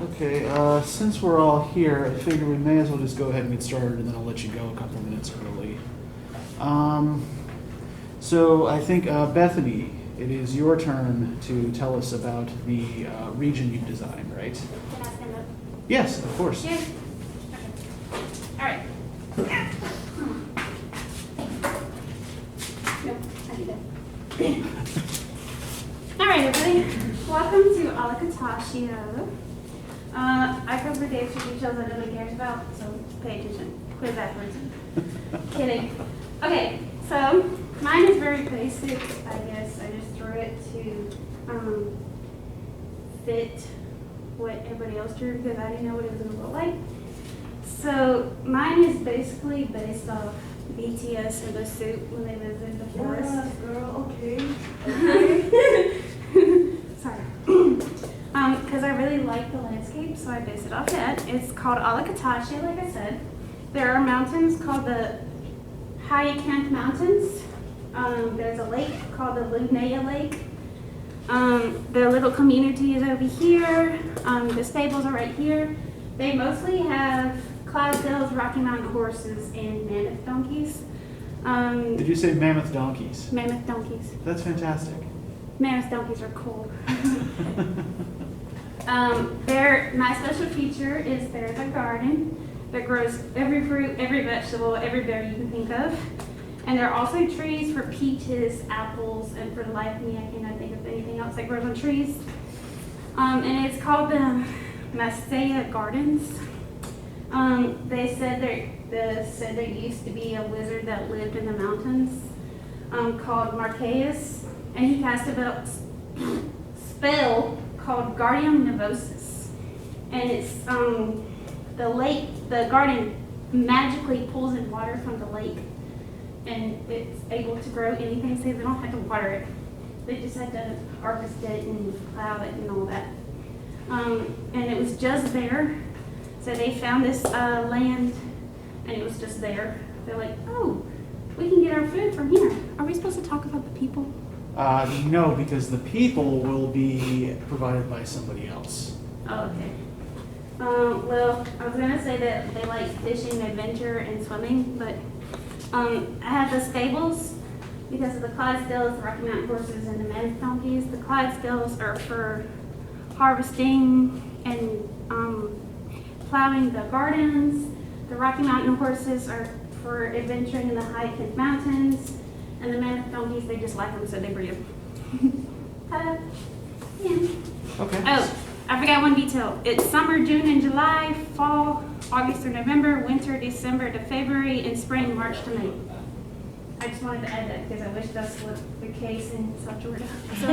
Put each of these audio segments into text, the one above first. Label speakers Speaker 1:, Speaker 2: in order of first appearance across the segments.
Speaker 1: Okay, since we're all here, I figure we may as well just go ahead and get started, and then I'll let you go a couple minutes early. So I think, Bethany, it is your turn to tell us about the region you've designed, right?
Speaker 2: Can I stand up?
Speaker 1: Yes, of course.
Speaker 2: Here? Okay. All right. Nope, I do that. All right, everybody. Welcome to Catalonia. I cover the extra details that nobody cares about, so pay attention. Quit backwards. Kidding. Okay, so mine is very basic. I guess I just threw it to fit what everybody else drew because I didn't know what it was going to look like. So mine is basically based off BTS and the suit when they lived in the forest.
Speaker 3: Yeah, girl, okay.
Speaker 2: Sorry. Because I really like the landscape, so I based it off that. It's called Catalonia, like I said. There are mountains called the Chretien Mountains. There's a lake called the Lunea Lake. The little community is over here. The stables are right here. They mostly have Clydesdales, Rocky Mountain horses, and mammoth donkeys.
Speaker 1: Did you say mammoth donkeys?
Speaker 2: Mammoth donkeys.
Speaker 1: That's fantastic.
Speaker 2: Mammoth donkeys are cool. My special feature is there's a garden that grows every fruit, every vegetable, every berry you can think of. And there are also trees for peaches, apples, and for the life of me, I cannot think of anything else that grows on trees. And it's called the Masaya Gardens. They said there used to be a wizard that lived in the mountains called Marqueus, and he cast a spell called Guardium Nevosis. And it's the garden magically pulls in water from the lake, and it's able to grow anything, so they don't have to water it. They just had to harvest it and plow it and all that. And it was just there. So they found this land, and it was just there. They're like, oh, we can get our food from here. Are we supposed to talk about the people?
Speaker 1: No, because the people will be provided by somebody else.
Speaker 2: Oh, okay. Well, I was going to say that they like fishing, adventure, and swimming, but I have the stables because of the Clydesdales, the Rocky Mountain horses, and the mammoth donkeys. The Clydesdales are for harvesting and plowing the gardens. The Rocky Mountain horses are for adventuring in the high-peak mountains. And the mammoth donkeys, they just like them, so they breed them. Yeah.
Speaker 1: Okay.
Speaker 2: Oh, I forgot one detail. It's summer, June and July, fall, August through November, winter, December to February, and spring, March to May. I just wanted to add that because I wish that's was the case in South Georgia. So,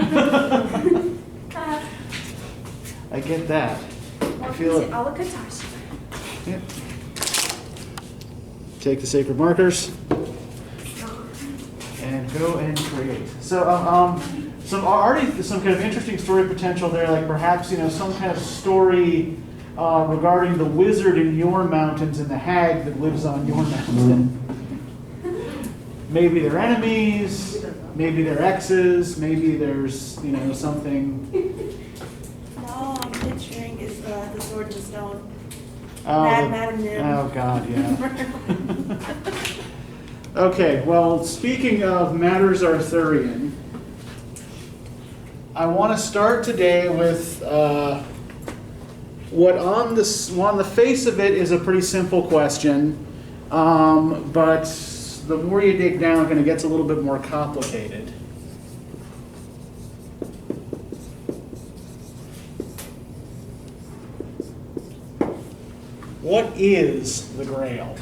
Speaker 1: I get that. I feel it.
Speaker 3: Catalonia.
Speaker 1: Yep. Take the sacred markers and go and create. So, some kind of interesting story potential there, like perhaps some kind of story regarding the wizard in your mountains and the hag that lives on your mountain. Maybe they're enemies, maybe they're exes, maybe there's something.
Speaker 3: All I'm picturing is the Sword and Stone.
Speaker 1: Oh,
Speaker 3: Madam Nim.
Speaker 1: Oh God, yeah. Okay, well, speaking of matters Arthurian, I want to start today with what on the face of it is a pretty simple question, but the more you dig down, it kind of gets a little bit more complicated. What is the Grail?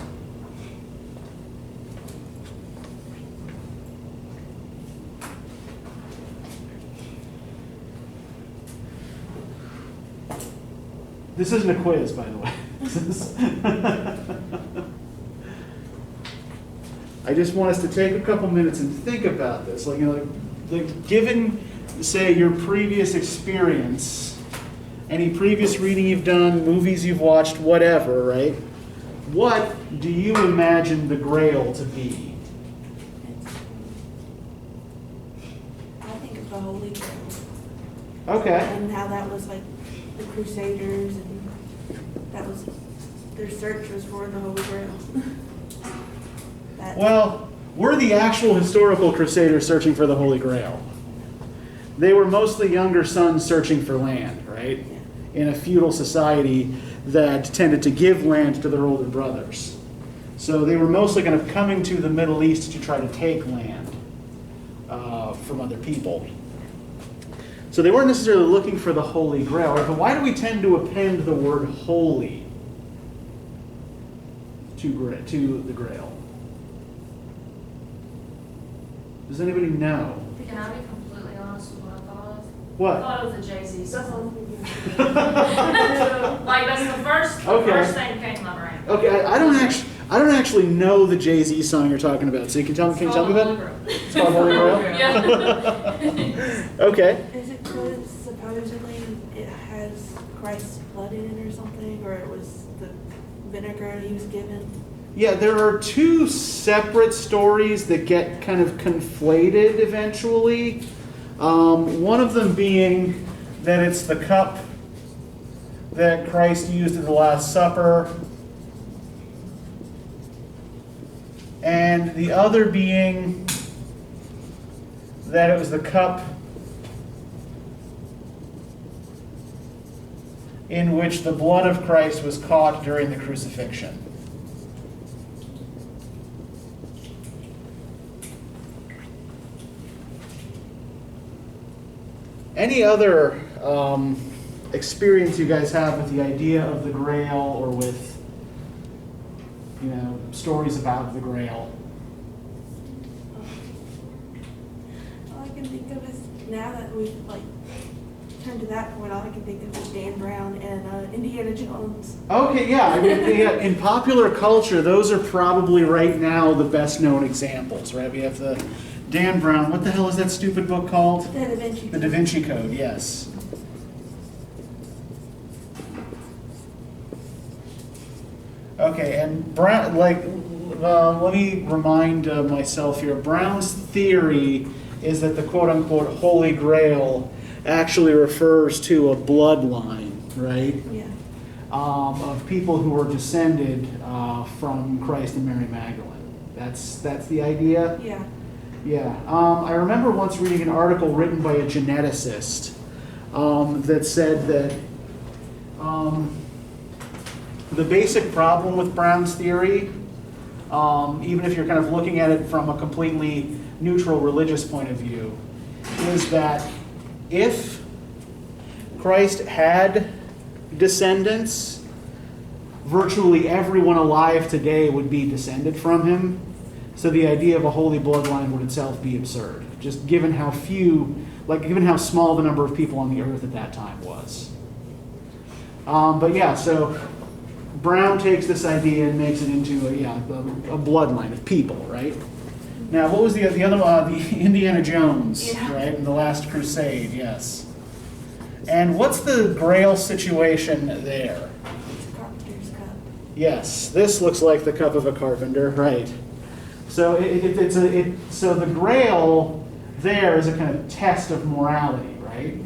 Speaker 1: This isn't a quiz, by the way. I just want us to take a couple minutes and think about this. Given, say, your previous experience, any previous reading you've done, movies you've watched, whatever, right? What do you imagine the Grail to be?
Speaker 3: I think of the Holy Grail.
Speaker 1: Okay.
Speaker 3: And how that was like the Crusaders, and that was, their search was for the Holy Grail.
Speaker 1: Well, we're the actual historical crusaders searching for the Holy Grail. They were mostly younger sons searching for land, right? In a feudal society that tended to give land to their older brothers. So they were mostly kind of coming to the Middle East to try to take land from other people. So they weren't necessarily looking for the Holy Grail. Right? But why do we tend to append the word holy to the Grail? Does anybody know?
Speaker 4: Can I be completely honest with what I thought of?
Speaker 1: What?
Speaker 4: I thought it was a Jay-Z song.
Speaker 1: Okay,
Speaker 4: Like, that's the first thing that came to my brain.
Speaker 1: I don't actually know the Jay-Z song you're talking about. So can you tell me about it? It's called Holy Grail?
Speaker 4: Yeah.
Speaker 1: Okay.
Speaker 3: Is it because supposedly it has Christ's blood in it or something, or it was the vinegar he was given?
Speaker 1: Yeah, there are two separate stories that get kind of conflated eventually. One of them being that it's the cup that Christ used at the Last Supper, and the other being that it was the cup in which the blood of Christ was caught during the crucifixion. Any other experience you guys have with the idea of the Grail or with, stories about the Grail?
Speaker 3: All I can think of is, now that we've turned to that point, all I can think of is Dan Brown and Indiana Jones.
Speaker 1: Okay, yeah. I mean, in popular culture, those are probably right now the best known examples, right? We have the Dan Brown, what the hell is that stupid book called?
Speaker 3: The Da Vinci
Speaker 1: The Da Vinci Code, yes. Okay, and Brown, let me remind myself here. Brown's theory is that the quote-unquote Holy Grail actually refers to a bloodline, right?
Speaker 3: Yeah.
Speaker 1: Of people who were descended from Christ and Mary Magdalene. That's the idea?
Speaker 3: Yeah.
Speaker 1: Yeah. I remember once reading an article written by a geneticist that said that the basic problem with Brown's theory, even if you're kind of looking at it from a completely neutral religious point of view, is that if Christ had descendants, virtually everyone alive today would be descended from him. So the idea of a holy bloodline would itself be absurd, just given how given how small the number of people on the earth at that time was. But yeah, so Brown takes this idea and makes it into a bloodline of people, right? Now, what was the other one? The Indiana Jones,
Speaker 3: Yeah.
Speaker 1: right? In the Last Crusade, yes. And what's the Grail situation there?
Speaker 3: It's a carpenter's cup.
Speaker 1: Yes, this looks like the cup of a carpenter, right? So so the Grail there is a kind of test of morality, right?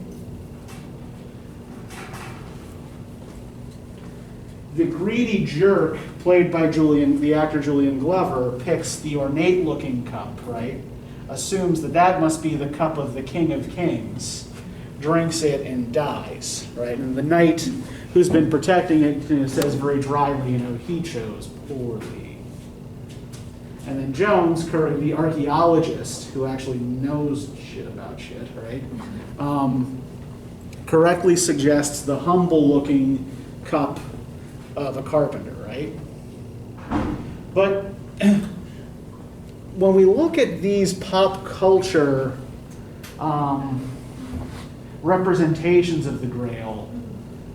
Speaker 1: The greedy jerk, played by the actor Julian Glover, picks the ornate-looking cup, right? Assumes that must be the cup of the King of Kings, drinks it and dies, right? And the knight who's been protecting it says very dryly, he chose poorly. And then Jones, the archaeologist, who actually knows shit about shit, right? Correctly suggests the humble-looking cup of a carpenter, right? But when we look at these pop culture representations of the Grail,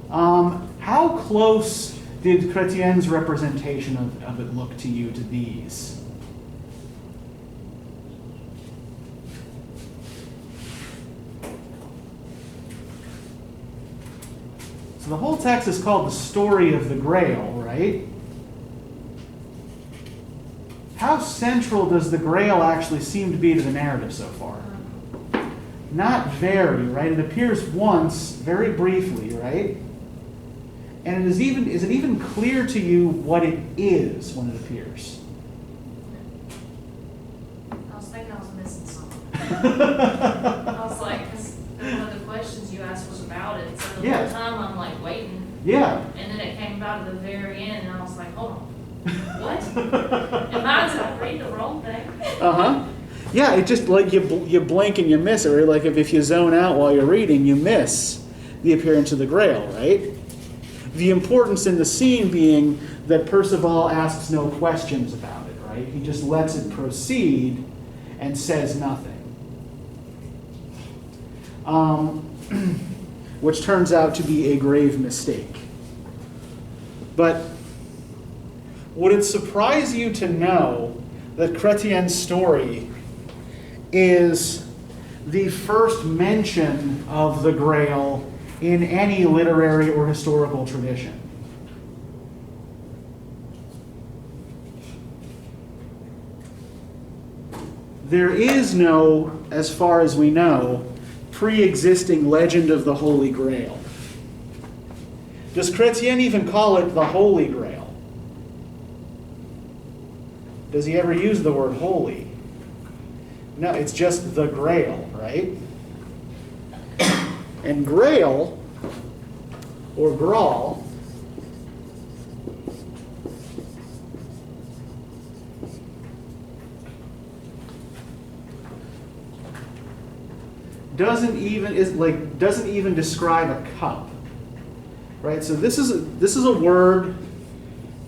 Speaker 1: how close did Chretien's representation of it look to you, to these? So the whole text is called The Story of the Grail, right? How central does the Grail actually seem to be to the narrative so far? Not very, right? It appears once, very briefly, right? And is it even clear to you what it is when it appears?
Speaker 4: I was thinking I was missing something. I was like, because one of the questions you asked was about it, so the
Speaker 1: Yeah.
Speaker 4: whole time I'm like waiting,
Speaker 1: Yeah.
Speaker 4: and then it came about at the very end, and I was like, hold on, what? Did I read the wrong thing?
Speaker 1: Uh-huh. Yeah, it just like you blink and you miss it, or like if you zone out while you're reading, you miss the appearance of the Grail, right? The importance in the scene being that Percival asks no questions about it, right? He just lets it proceed and says nothing. Which turns out to be a grave mistake. But would it surprise you to know that Chretien's story is the first mention of the Grail in any literary or historical tradition? There is no, as far as we know, pre-existing legend of the Holy Grail. Does Chretien even call it the Holy Grail? Does he ever use the word holy? No, it's just the Grail, right? And Grail, or Graal, doesn't even describe a cup, right? So this is a word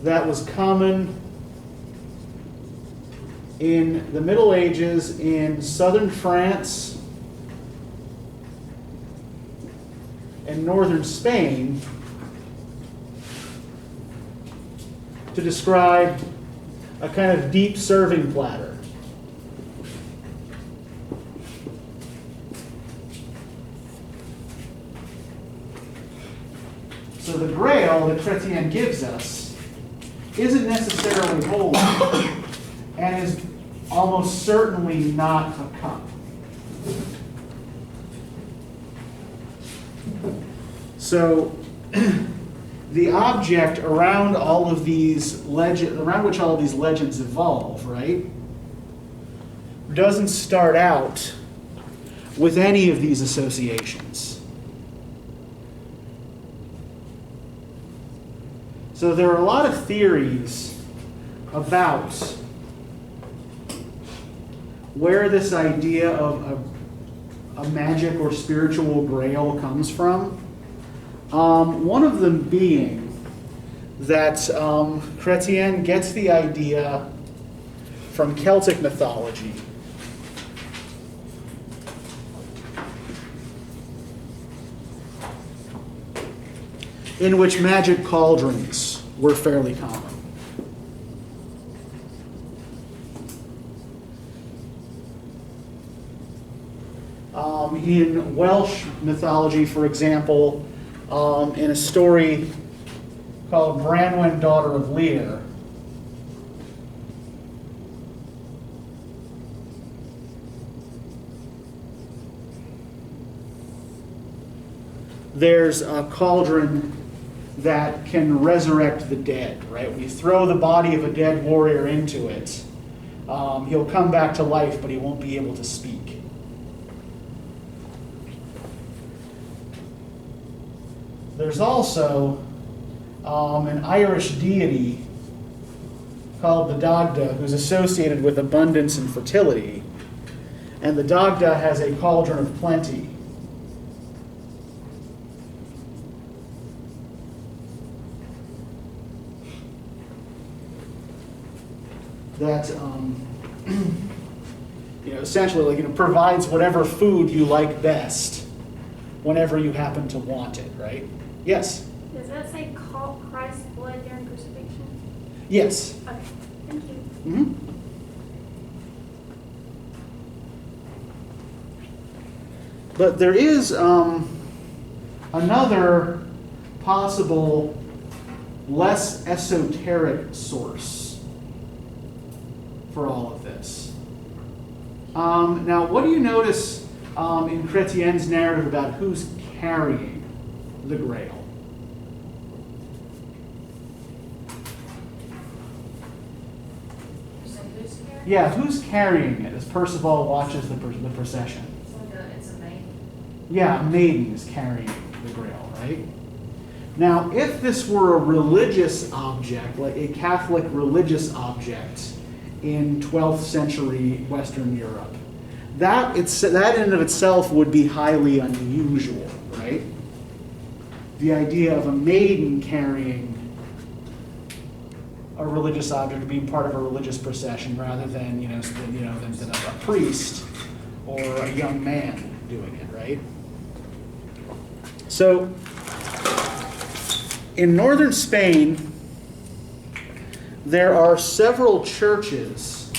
Speaker 1: that was common in the Middle Ages in southern France and northern Spain to describe a kind of deep serving platter. So the Grail that Chretien gives us isn't necessarily holy and is almost certainly not a cup. So the object around all of these around which all of these legends evolve, right, doesn't start out with any of these associations. So there are a lot of theories about where this idea of a magic or spiritual grail comes from. One of them being that Chretien gets the idea from Celtic mythology. In which magic cauldrons were fairly common. In Welsh mythology, for example, in a story called Branwen, Daughter of Lear, there's a cauldron that can resurrect the dead, right? When you throw the body of a dead warrior into it, he'll come back to life, but he won't be able to speak. There's also an Irish deity called the Dagda, who's associated with abundance and fertility. And the Dagda has a cauldron of plenty. That essentially provides whatever food you like best whenever you happen to want it, right? Yes?
Speaker 2: Does that say Christ's blood during crucifixion?
Speaker 1: Yes.
Speaker 2: Okay, thank you.
Speaker 1: Mm-hmm. But there is another possible, less esoteric source for all of this. Now, what do you notice in Chretien's narrative about who's carrying the Grail.
Speaker 4: You said who's here?
Speaker 1: Yeah, who's carrying it as Percival watches the procession?
Speaker 4: It's a maiden.
Speaker 1: Yeah, a maiden is carrying the Grail, right? Now, if this were a religious object, like a Catholic religious object in 12th century Western Europe, that in and of itself would be highly unusual, right? The idea of a maiden carrying a religious object, being part of a religious procession, rather than than a priest or a young man doing it, right? So, in northern Spain, there are several churches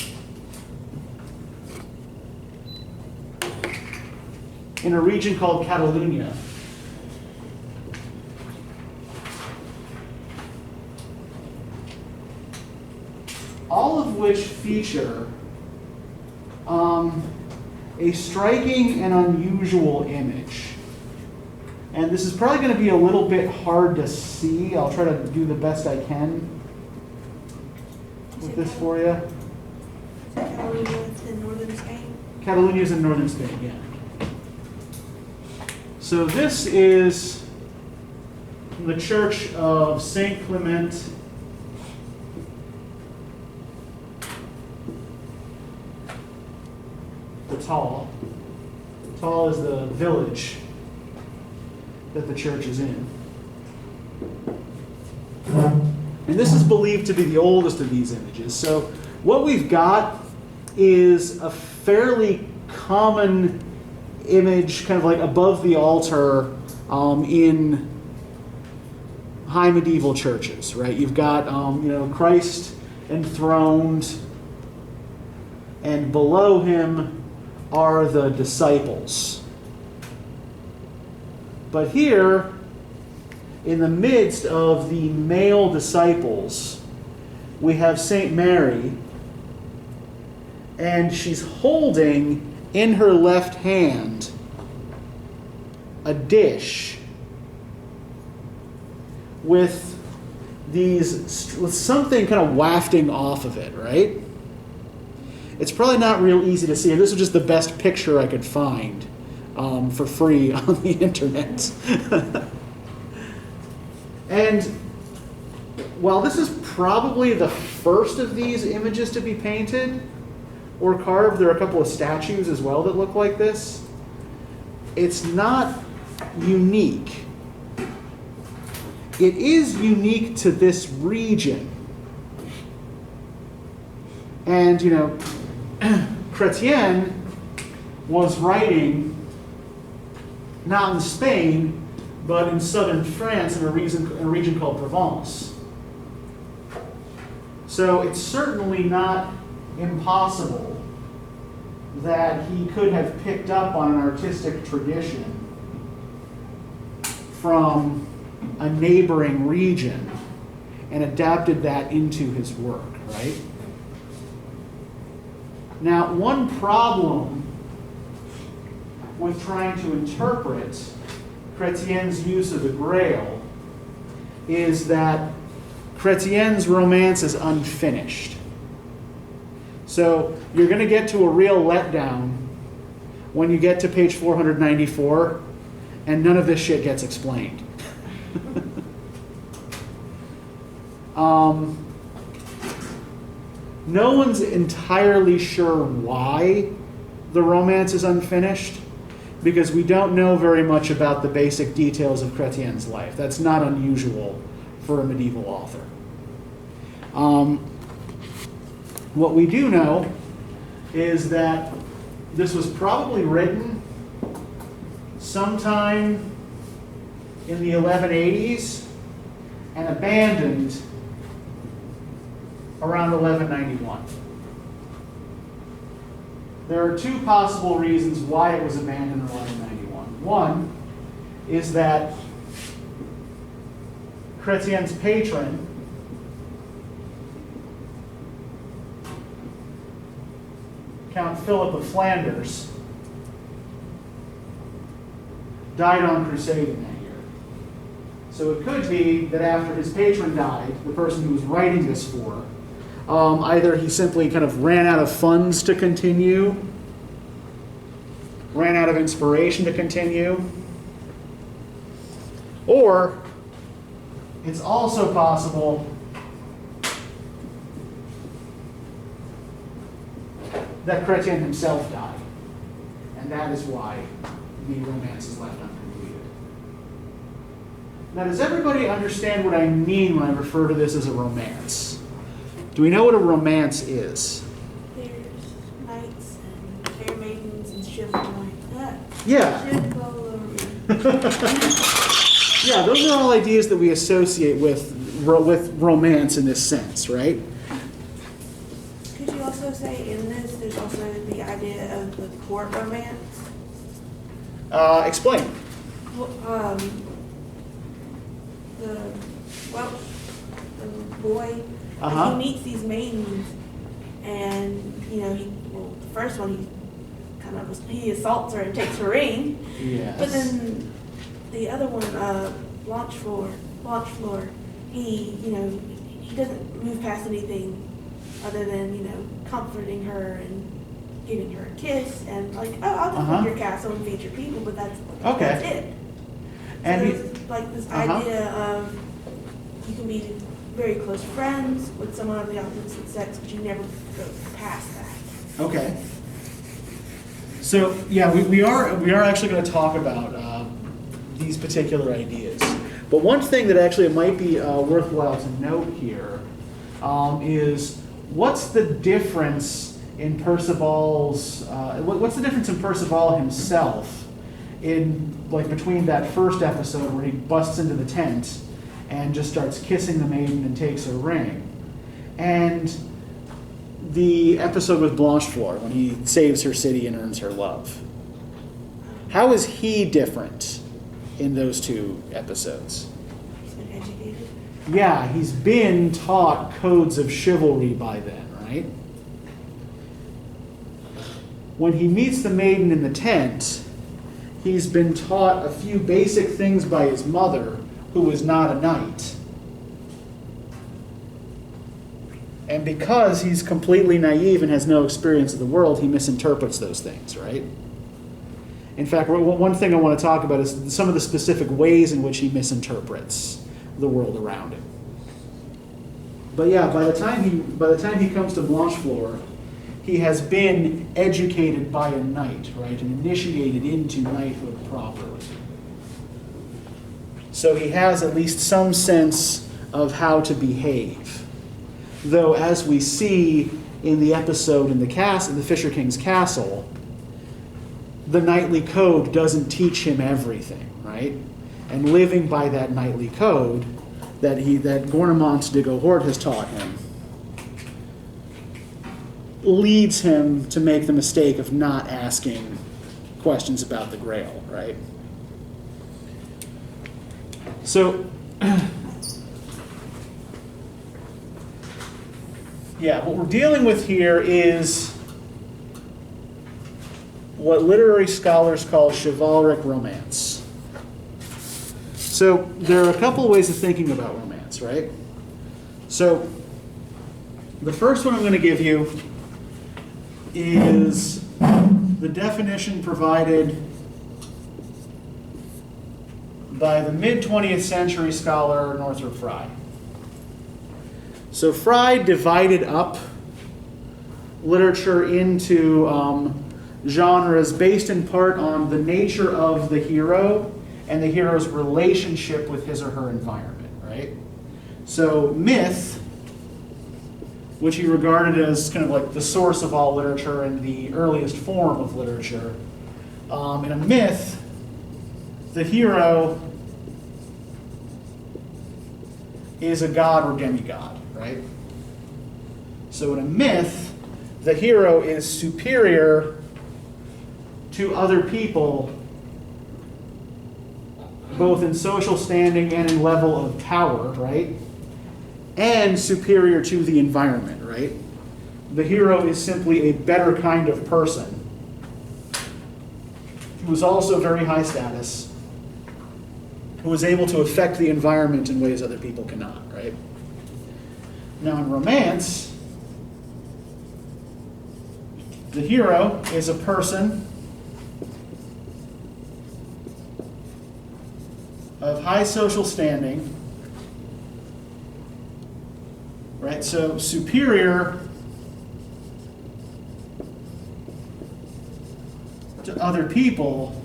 Speaker 1: in a region called Catalonia. All of which feature a striking and unusual image. And this is probably going to be a little bit hard to see. I'll try to do the best I can with this for you.
Speaker 3: Catalonia is in northern Spain.
Speaker 1: Catalonia is in northern Spain, yeah. So this is the Church of Saint Clement the Tall. Tall is the village that the church is in. And this is believed to be the oldest of these images. So what we've got is a fairly common image, kind of like above the altar in high medieval churches, right? You've got Christ enthroned, and below him are the disciples. But here, in the midst of the male disciples, we have Saint Mary, and she's holding in her left hand a dish with something kind of wafting off of it, right? It's probably not real easy to see. This is just the best picture I could find for free on the internet. And while this is probably the first of these images to be painted or carved, there are a couple of statues as well that look like this. It's not unique. It is unique to this region. And, Chretien was writing not in Spain, but in southern France in a region called Provence. So it's certainly not impossible that he could have picked up on an artistic tradition from a neighboring region and adapted that into his work, right? Now, one problem with trying to interpret Chretien's use of the Grail is that Chretien's romance is unfinished. So you're going to get to a real letdown when you get to page 494 and none of this shit gets explained. No one's entirely sure why the romance is unfinished, because we don't know very much about the basic details of Chretien's life. That's not unusual for a medieval author. What we do know is that this was probably written sometime in the 1180s and abandoned around 1191. There are two possible reasons why it was abandoned in 1191. One is that Chretien's patron, Count Philip of Flanders, died on crusade in that year. So it could be that after his patron died, the person who was writing this for, either he simply kind of ran out of funds to continue, ran out of inspiration to continue, or it's also possible that Chretien himself died, and that is why the romance is left uncompleted. Now, does everybody understand what I mean when I refer to this as a romance? Do we know what a romance is?
Speaker 3: There's knights and fair maidens and chivalry.
Speaker 1: Yeah. Yeah, those are all ideas that we associate with romance in this sense, right?
Speaker 3: Could you also say in this, there's also the idea of the court romance?
Speaker 1: Explain.
Speaker 3: Well, the boy, he meets these maidens, and the first one he assaults her and takes her ring.
Speaker 1: Yes.
Speaker 3: But then the other one, Blanchefleur, he doesn't move past anything other than comforting her and giving her a kiss and like, oh, I'll come to your castle and feed your people, but that's it.
Speaker 1: And
Speaker 3: so there's like this idea of you can be very close friends with someone of the opposite sex, but you never go past that.
Speaker 1: Okay. So yeah, we are actually going to talk about these particular ideas. But one thing that actually might be worthwhile to note here is what's the difference in Percival's what's the difference in Percival himself between that first episode where he busts into the tent and just starts kissing the maiden and takes her ring, and the episode with Blanchefleur when he saves her city and earns her love. How is he different in those two episodes?
Speaker 3: He's been educated.
Speaker 1: Yeah, he's been taught codes of chivalry by then, right? When he meets the maiden in the tent, he's been taught a few basic things by his mother, who was not a knight. And because he's completely naive and has no experience of the world, he misinterprets those things, right? In fact, one thing I want to talk about is some of the specific ways in which he misinterprets the world around him. But yeah, by the time he comes to Blanchefleur, he has been educated by a knight, right, and initiated into knighthood properly. So he has at least some sense of how to behave. Though, as we see in the episode in the Fisher King's castle, the knightly code doesn't teach him everything, right? And living by that knightly code that Gornemont de Gohort has taught him leads him to make the mistake of not asking questions about the Grail, right? So, yeah, what we're dealing with here is what literary scholars call chivalric romance. So there are a couple ways of thinking about romance, right? So the first one I'm going to give you is the definition provided by the mid-20th century scholar Northrop Frye. So Frye divided up literature into genres based in part on the nature of the hero and the hero's relationship with his or her environment, right? So myth, which he regarded as kind of like the source of all literature and the earliest form of literature. In a myth, the hero is a god or demigod, right? So in a myth, the hero is superior to other people, both in social standing and in level of power, right? And superior to the environment, right? The hero is simply a better kind of person who is also very high status who is able to affect the environment in ways other people cannot, right? Now in romance, the hero is a person of high social standing, right? So superior to other people,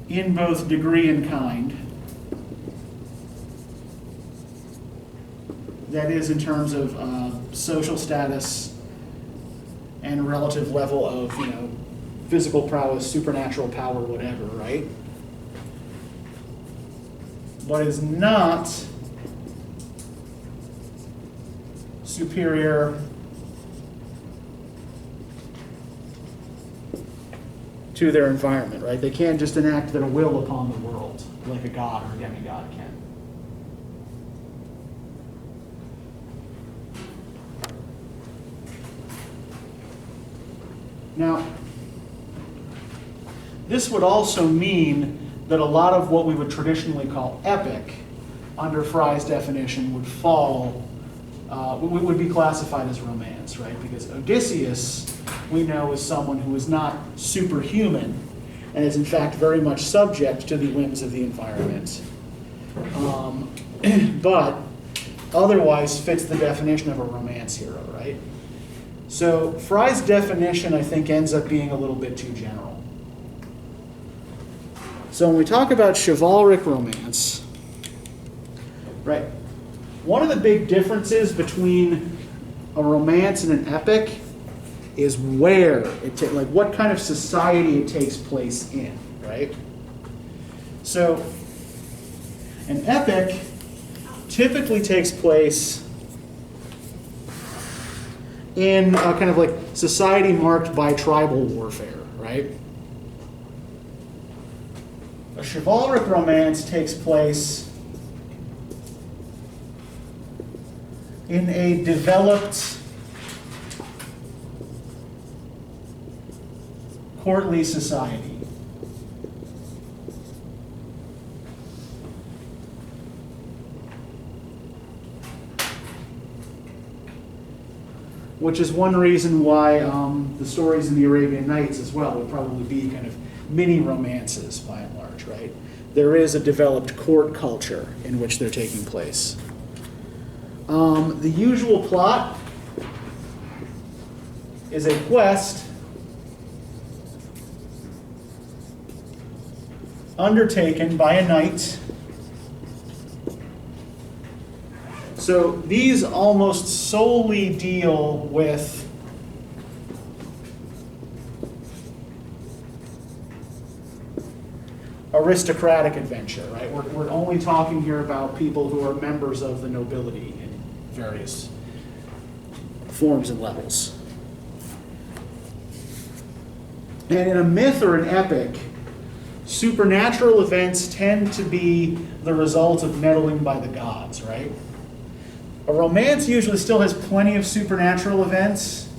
Speaker 1: in both degree and kind. That is in terms of social status and relative level of, physical prowess, supernatural power, whatever, right? But is not superior to their environment, right? They can't just enact their will upon the world like a god or a demigod can. Now, this would also mean that a lot of what we would traditionally call epic, under Fry's definition, would fall, would be classified as romance, right? Because Odysseus, we know, is someone who is not superhuman and is in fact very much subject to the whims of the environment, but otherwise fits the definition of a romance hero, right? So Fry's definition, I think, ends up being a little bit too general. So when we talk about chivalric romance, right, one of the big differences between a romance and an epic is where like what kind of society it takes place in, right? So an epic typically takes place in a kind of like society marked by tribal warfare, right? A chivalric romance takes place in a developed courtly society. Which is one reason why the stories in the Arabian Nights as well would probably be kind of mini romances by and large, right? There is a developed court culture in which they're taking place. The usual plot is a quest undertaken by a knight. So these almost solely deal with aristocratic adventure, right? We're only talking here about people who are members of the nobility in various forms and levels. And in a myth or an epic, supernatural events tend to be the result of meddling by the gods, right? A romance usually still has plenty of supernatural events,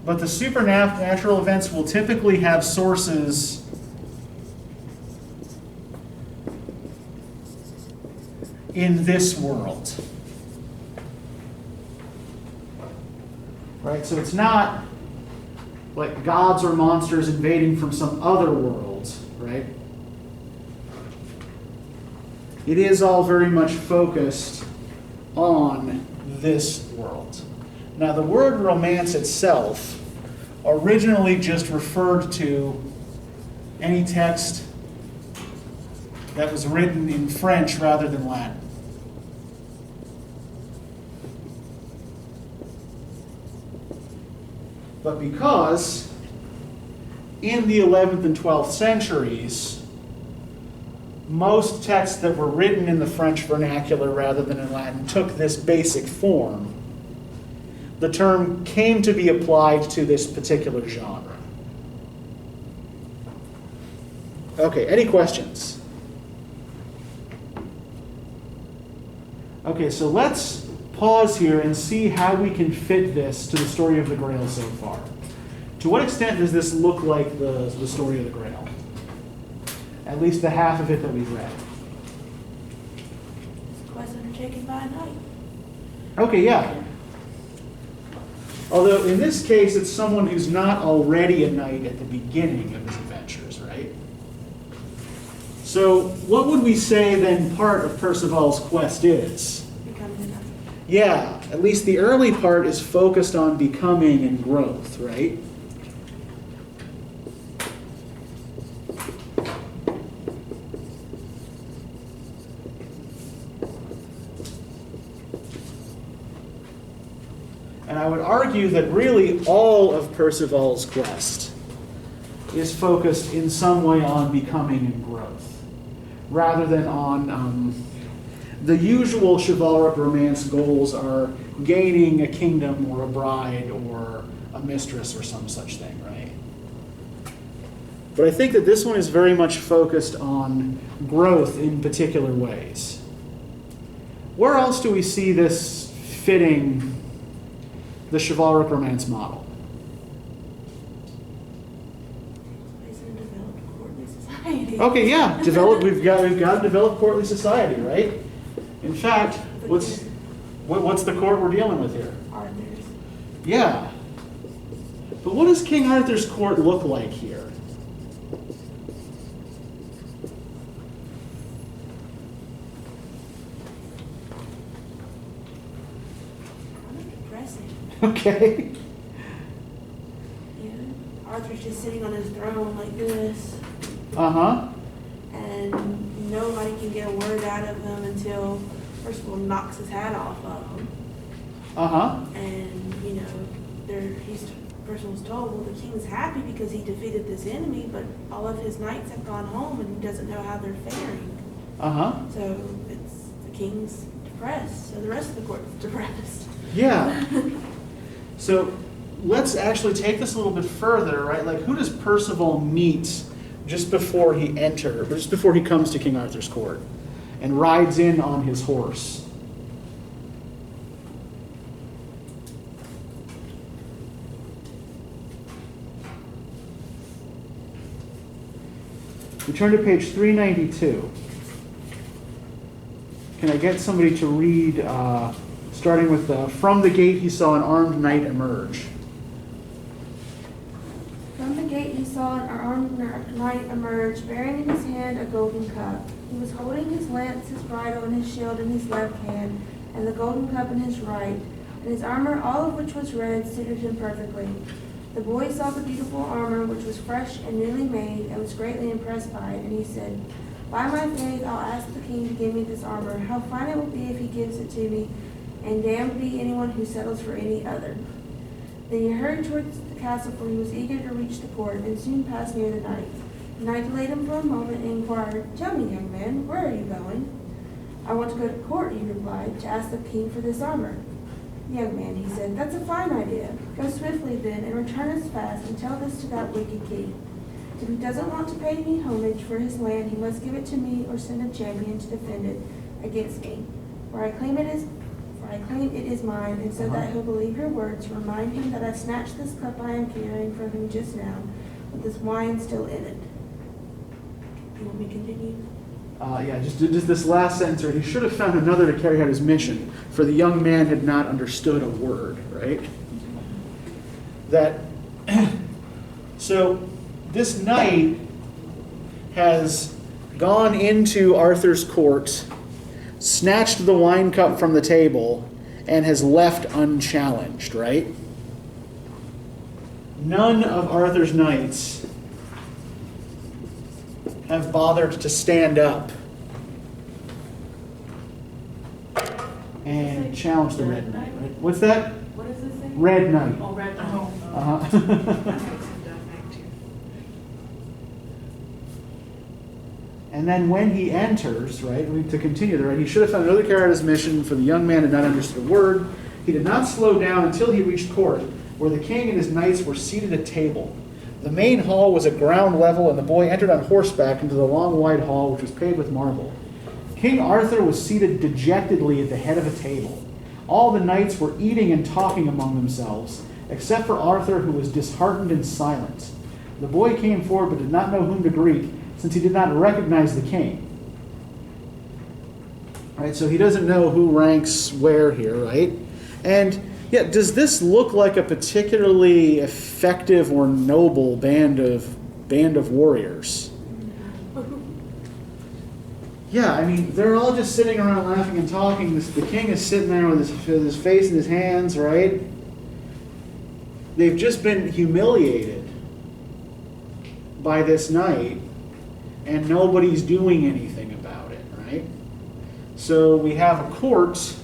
Speaker 1: but the supernatural events will typically have sources in this world. Right? So it's not like gods or monsters invading from some other world, right? It is all very much focused on this world. Now, the word romance itself originally just referred to any text that was written in French rather than Latin. But because in the 11th and 12th centuries, most texts that were written in the French vernacular rather than in Latin took this basic form, the term came to be applied to this particular genre. Okay, any questions? Okay, so let's pause here and see how we can fit this to the story of the Grail so far. To what extent does this look like the story of the Grail? At least the half of it that we've read.
Speaker 3: It's a quest undertaken by a knight.
Speaker 1: Okay, yeah. Although in this case, it's someone who's not already a knight at the beginning of his adventures, right? So what would we say then part of Percival's quest is?
Speaker 3: Becoming a knight.
Speaker 1: Yeah, at least the early part is focused on becoming and growth, right? And I would argue that really all of Percival's quest is focused in some way on becoming and growth, rather than on the usual chivalric romance goals are gaining a kingdom or a bride or a mistress or some such thing, right? But I think that this one is very much focused on growth in particular ways. Where else do we see this fitting the chivalric romance model?
Speaker 3: It's in a developed courtly society.
Speaker 1: Okay, yeah, we've got to develop courtly society, right? In fact, what's the court we're dealing with here?
Speaker 3: Arthur's.
Speaker 1: Yeah. But what does King Arthur's court look like here?
Speaker 3: Kind of depressing.
Speaker 1: Okay.
Speaker 3: Yeah. Arthur's just sitting on his throne like this,
Speaker 1: Uh-huh.
Speaker 3: and nobody can get a word out of him until Percival knocks his hat off of him.
Speaker 1: Uh-huh.
Speaker 3: And, Percival's told, well, the king's happy because he defeated this enemy, but all of his knights have gone home and he doesn't know how they're faring.
Speaker 1: Uh-huh.
Speaker 3: So the king's depressed, so the rest of the court's depressed.
Speaker 1: Yeah. So let's actually take this a little bit further, right? Like, who does Percival meet just before he comes to King Arthur's court and rides in on his horse? We turn to page 392. Can I get somebody to read, starting with, from the gate he saw an armed knight emerge.
Speaker 5: From the gate he saw an armed knight emerge, bearing in his hand a golden cup. He was holding his lance, his bridle, and his shield in his left hand, and the golden cup in his right, and his armor, all of which was red, suited him perfectly. The boy saw the beautiful armor, which was fresh and newly made, and was greatly impressed by it, and he said, "By my faith, I'll ask the king to give me this armor. How fine it will be if he gives it to me, and damned be anyone who settles for any other." Then he hurried towards the castle, for he was eager to reach the court, and soon passed near the knight. The knight delayed him for a moment and inquired, "Tell me, young man, where are you going?" "I want to go to court," he replied, "to ask the king for this armor." "Young man," he said, "that's a fine idea. Go swiftly then, and return as fast, and tell this to that wicked king. If he doesn't want to pay me homage for his land, he must give it to me or send a champion to defend it against me. For I claim it is mine, and so that he'll believe your words, remind him that I snatched this cup I am carrying from him just now, with this wine still in it."
Speaker 3: You want me to continue?
Speaker 1: Yeah, just this last sentence, or he should have found another to carry out his mission, for the young man had not understood a word, right? So this knight has gone into Arthur's court, snatched the wine cup from the table, and has left unchallenged, right? None of Arthur's knights have bothered to stand up and challenge the Red Knight, right? What's that?
Speaker 6: What does this say?
Speaker 1: Red Knight.
Speaker 6: Oh, red knight.
Speaker 1: Uh-huh. And then when he enters, right, to continue there, right, he should have found another carry out his mission, for the young man had not understood a word. He did not slow down until he reached court, where the king and his knights were seated at table. The main hall was at ground level, and the boy entered on horseback into the long wide hall, which was paved with marble. King Arthur was seated dejectedly at the head of a table. All the knights were eating and talking among themselves, except for Arthur, who was disheartened and silent. The boy came forward but did not know whom to greet, since he did not recognize the king. Right, so he doesn't know who ranks where here, right? And yeah, does this look like a particularly effective or noble band of warriors? Yeah, I mean, they're all just sitting around laughing and talking. The king is sitting there with his face in his hands, right? They've just been humiliated by this knight, and nobody's doing anything about it, right? So we have a court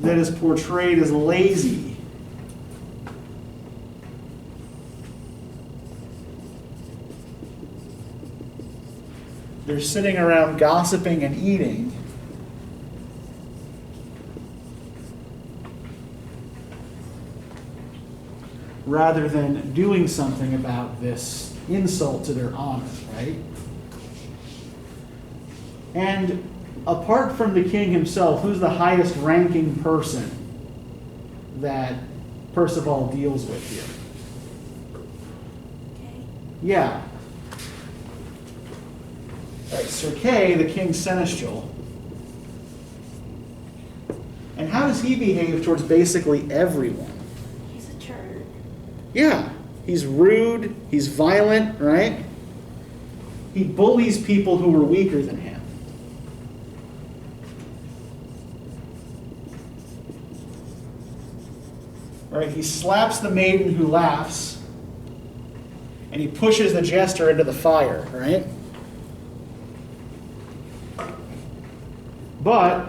Speaker 1: that is portrayed as lazy. They're sitting around gossiping and eating. Rather than doing something about this insult to their honor, right? And apart from the king himself, who's the highest ranking person that Percival deals with here?
Speaker 3: Okay.
Speaker 1: Yeah. Right, Sir Kay, the king's seneschal. And how does he behave towards basically everyone?
Speaker 3: He's a turd.
Speaker 1: Yeah, he's rude, he's violent, right? He bullies people who are weaker than him. Right, he slaps the maiden who laughs, and he pushes the jester into the fire, right? But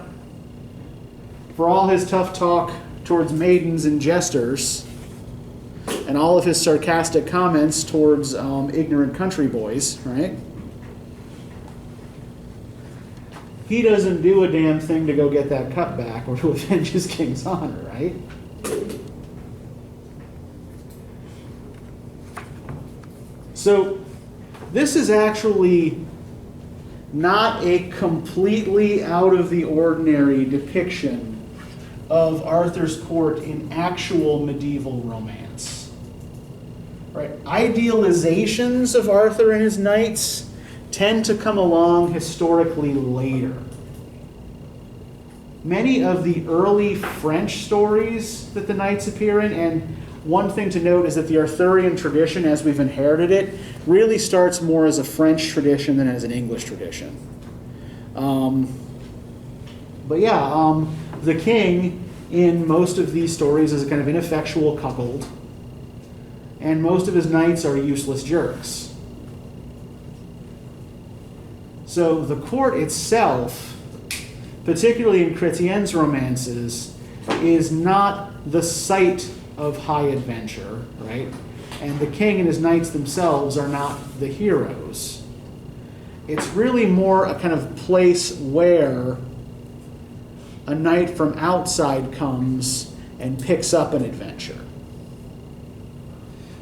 Speaker 1: for all his tough talk towards maidens and jesters, and all of his sarcastic comments towards ignorant country boys, right? He doesn't do a damn thing to go get that cut back or to avenge his king's honor, right? So this is actually not a completely out of the ordinary depiction of Arthur's court in actual medieval romance. Right? Idealizations of Arthur and his knights tend to come along historically later. Many of the early French stories that the knights appear in, and one thing to note is that the Arthurian tradition, as we've inherited it, really starts more as a French tradition than as an English tradition. The king in most of these stories is a kind of ineffectual cuckold, and most of his knights are useless jerks. So the court itself, particularly in Chretien's romances, is not the site of high adventure, right? And the king and his knights themselves are not the heroes. It's really more a kind of place where a knight from outside comes and picks up an adventure.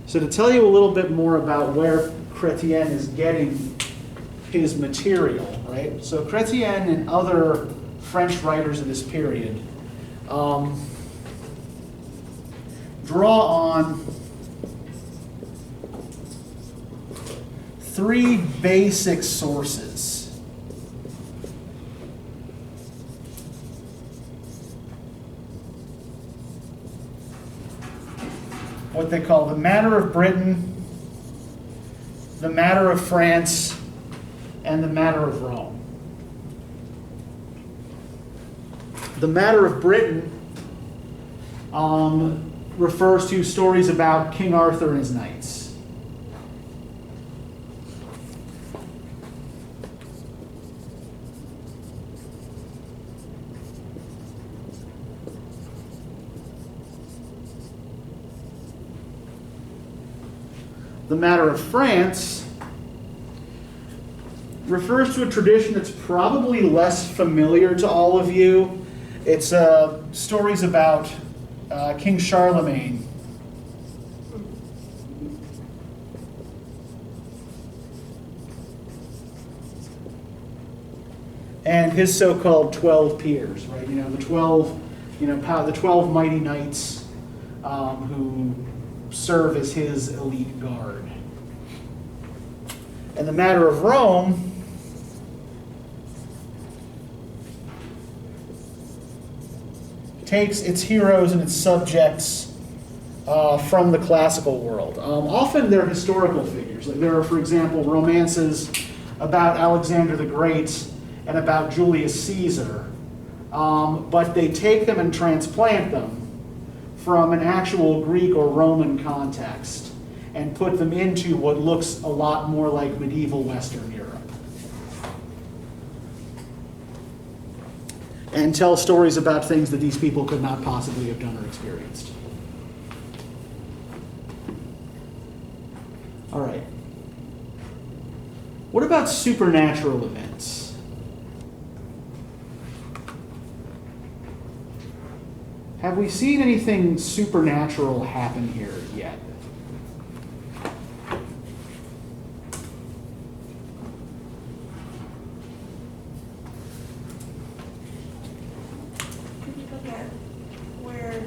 Speaker 1: So to tell you a little bit more about where Chretien is getting his material, right? So Chretien and other French writers of this period draw on three basic sources. What they call the matter of Britain, the matter of France, and the matter of Rome. The matter of Britain refers to stories about King Arthur and his knights. The matter of France refers to a tradition that's probably less familiar to all of you. It's stories about King Charlemagne. and his so-called 12 peers, right? You know, the 12, the 12 mighty knights who serve as his elite guard. And the matter of Rome takes its heroes and its subjects from the classical world. Often they're historical figures. Like there are, for example, romances about Alexander the Great and about Julius Caesar, but they take them and transplant them from an actual Greek or Roman context and put them into what looks a lot more like medieval Western Europe. And tell stories about things that these people could not possibly have done or experienced. All right. What about supernatural events? Have we seen anything supernatural happen here yet?
Speaker 3: If you look at where,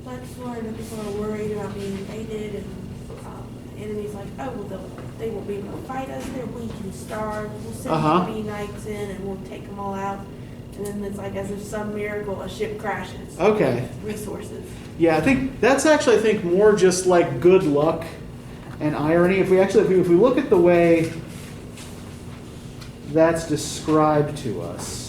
Speaker 3: like Florida, people are worried about being invaded, and the enemy's like, oh, well, they won't be able to fight us. They're weak and starved. We'll send 20 knights in and we'll take them all out. And then it's like as if some miracle, a ship crashes.
Speaker 1: Okay.
Speaker 3: With resources.
Speaker 1: Yeah, I think that's actually, I think, more just like good luck and irony. If we look at the way that's described to us.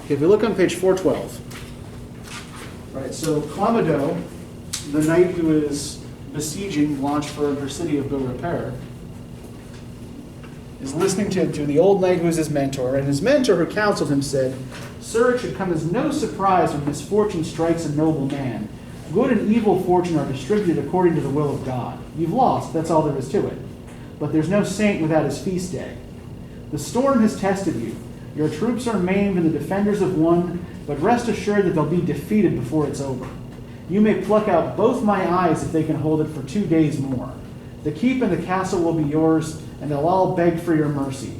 Speaker 1: Okay, if we look on page 412. Right, so Clamado, the knight who is besieging Blanchefleur, her city of Beaurepaire, is listening to the old knight who is his mentor, and his mentor who counseled him said, "Sir, it should come as no surprise when misfortune strikes a noble man. Good and evil fortune are distributed according to the will of God. You've lost, that's all there is to it. But there's no saint without his feast day. The storm has tested you. Your troops are maimed and the defenders have won, but rest assured that they'll be defeated before it's over. You may pluck out both my eyes if they can hold it for 2 days more. The keep and the castle will be yours, and they'll all beg for your mercy.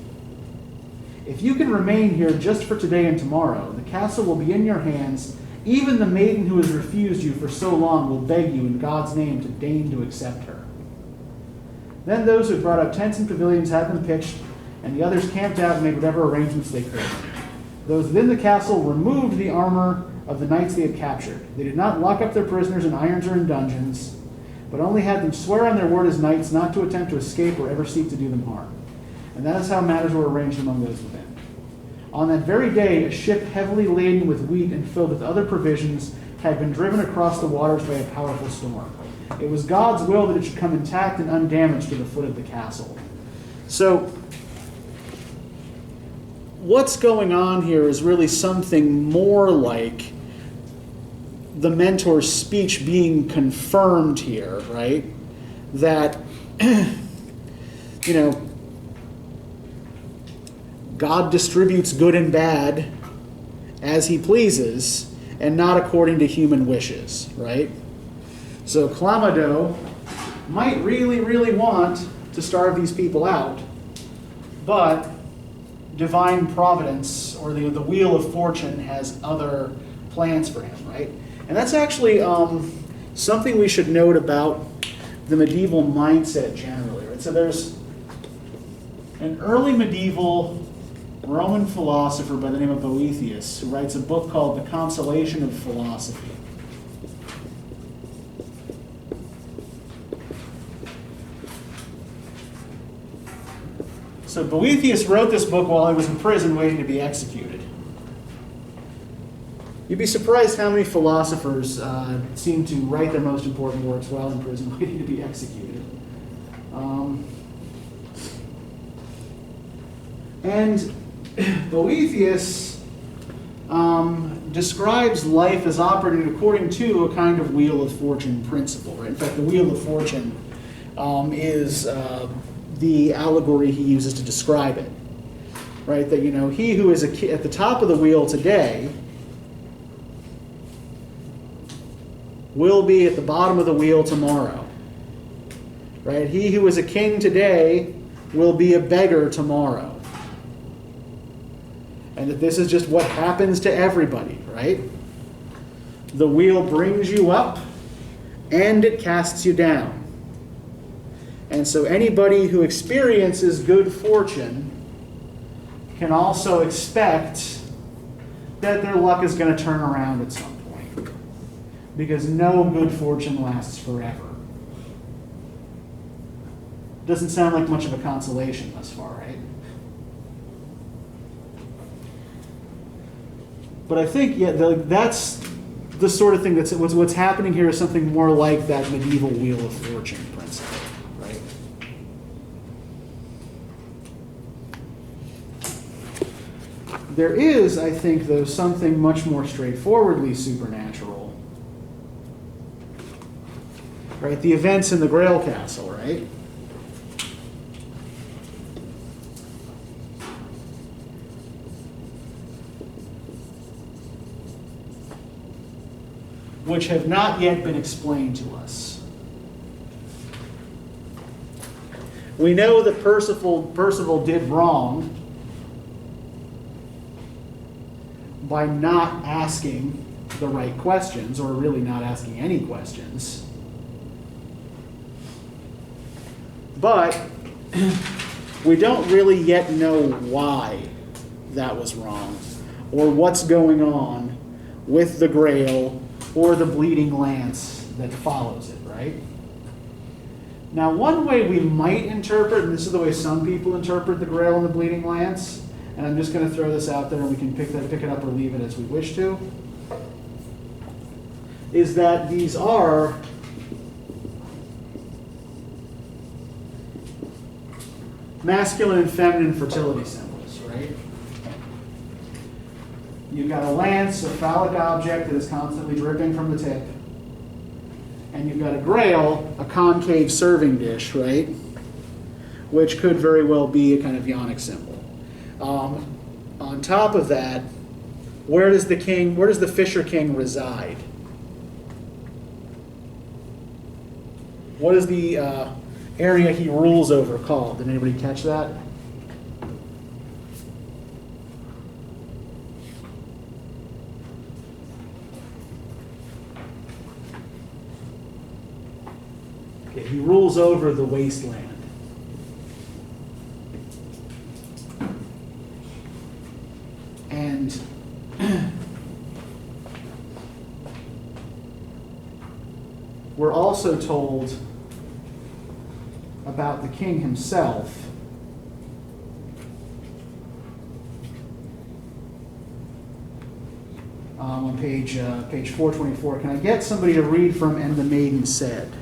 Speaker 1: If you can remain here just for today and tomorrow, the castle will be in your hands. Even the maiden who has refused you for so long will beg you in God's name to deign to accept her." Then those who brought up tents and pavilions had them pitched, and the others camped out and made whatever arrangements they could. Those within the castle removed the armor of the knights they had captured. They did not lock up their prisoners in irons or in dungeons, but only had them swear on their word as knights not to attempt to escape or ever seek to do them harm. And that is how matters were arranged among those within. On that very day, a ship heavily laden with wheat and filled with other provisions had been driven across the waters by a powerful storm. It was God's will that it should come intact and undamaged to the foot of the castle. So, what's going on here is really something more like the mentor's speech being confirmed here, right? That, God distributes good and bad as he pleases and not according to human wishes, right? So Clamado might really, really want to starve these people out, but divine providence or the wheel of fortune has other plans for him, right? And that's actually something we should note about the medieval mindset generally, right? So there's an early medieval Roman philosopher by the name of Boethius who writes a book called The Consolation of Philosophy. So Boethius wrote this book while he was in prison waiting to be executed. You'd be surprised how many philosophers seem to write their most important works while in prison waiting to be executed. And Boethius describes life as operating according to a kind of wheel of fortune principle. Right? In fact, the wheel of fortune is the allegory he uses to describe it. right? That, he who is at the top of the wheel today will be at the bottom of the wheel tomorrow, right? He who is a king today will be a beggar tomorrow. And that this is just what happens to everybody, right? The wheel brings you up and it casts you down. And so anybody who experiences good fortune can also expect that their luck is going to turn around at some point. Because no good fortune lasts forever. Doesn't sound like much of a consolation thus far, right? But I think, that's the sort of thing that's what's happening here is something more like that medieval Wheel of Fortune principle, right? There is, I think, though, something much more straightforwardly supernatural, right? The events in the Grail Castle, right? Which have not yet been explained to us. We know that Percival did wrong by not asking the right questions, or really not asking any questions. But we don't really yet know why that was wrong, or what's going on with the Grail, or the bleeding lance that follows it, right? Now, one way we might interpret, and this is the way some people interpret the Grail and the bleeding lance, and I'm just going to throw this out there and we can pick it up or leave it as we wish to, is that these are masculine and feminine fertility symbols, right? You've got a lance, a phallic object that is constantly dripping from the tip. And you've got a grail, a concave serving dish, right? Which could very well be a kind of yonic symbol. On top of that, where does the Fisher King reside? What is the area he rules over called? Did anybody catch that? He rules over the wasteland. And we're also told about the king himself. On page 424. Can I get somebody to read from "And the Maiden Said"?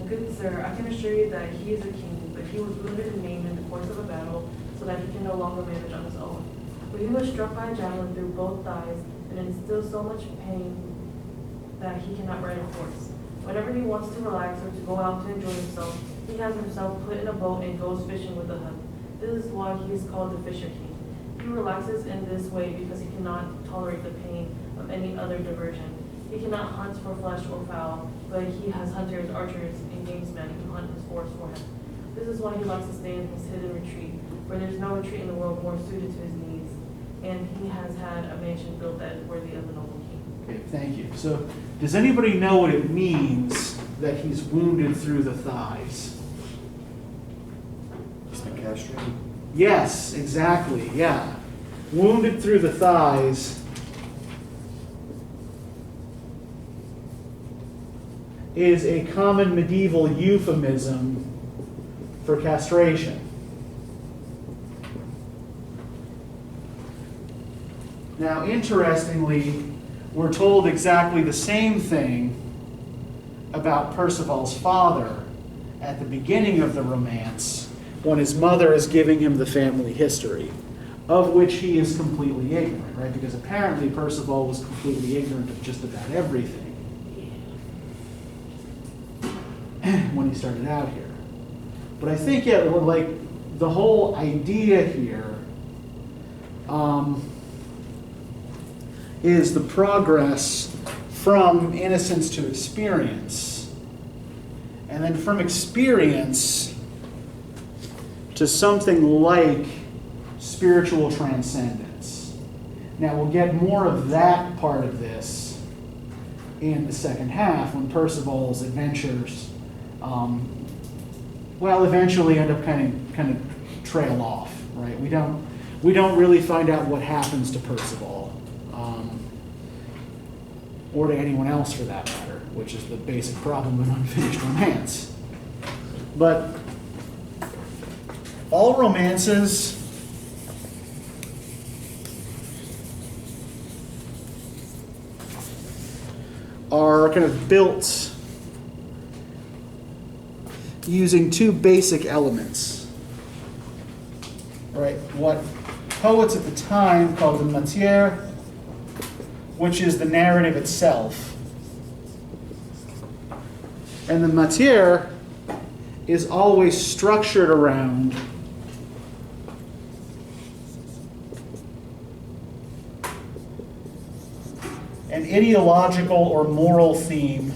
Speaker 6: Good sir, I can assure you that he is a king, but he was wounded and maimed in the course of a battle, so that he can no longer manage on his own. But he was struck by a javelin through both thighs, and in still so much pain that he cannot ride a horse. Whenever he wants to relax or to go out to enjoy himself, he has himself put in a boat and goes fishing with the hut. This is why he is called the Fisher King. He relaxes in this way because he cannot tolerate the pain of any other diversion. He cannot hunt for flesh or fowl, but he has hunters, archers, and gamesmen who hunt his forest for him. This is why he likes to stay in his hidden retreat, for there is no retreat in the world more suited to his needs, and he has had a mansion built that is worthy of a noble king.
Speaker 1: Okay, thank you. So, does anybody know what it means that he's wounded through the thighs?
Speaker 7: He's been castrated.
Speaker 1: Yes, exactly, yeah. Wounded through the thighs is a common medieval euphemism for castration. Now, interestingly, we're told exactly the same thing about Percival's father at the beginning of the romance, when his mother is giving him the family history, of which he is completely ignorant, right? Because apparently Percival was completely ignorant of just about everything when he started out here. But I think, yeah, well, like the whole idea here is the progress from innocence to experience, and then from experience to something like spiritual transcendence. Now, we'll get more of that part of this in the second half when Percival's adventures, eventually end up kind of trail off, right? We don't really find out what happens to Percival, or to anyone else for that matter, which is the basic problem of unfinished romance. But all romances are kind of built using two basic elements, right? What poets at the time called the matière, which is the narrative itself. And the matière is always structured around an ideological or moral theme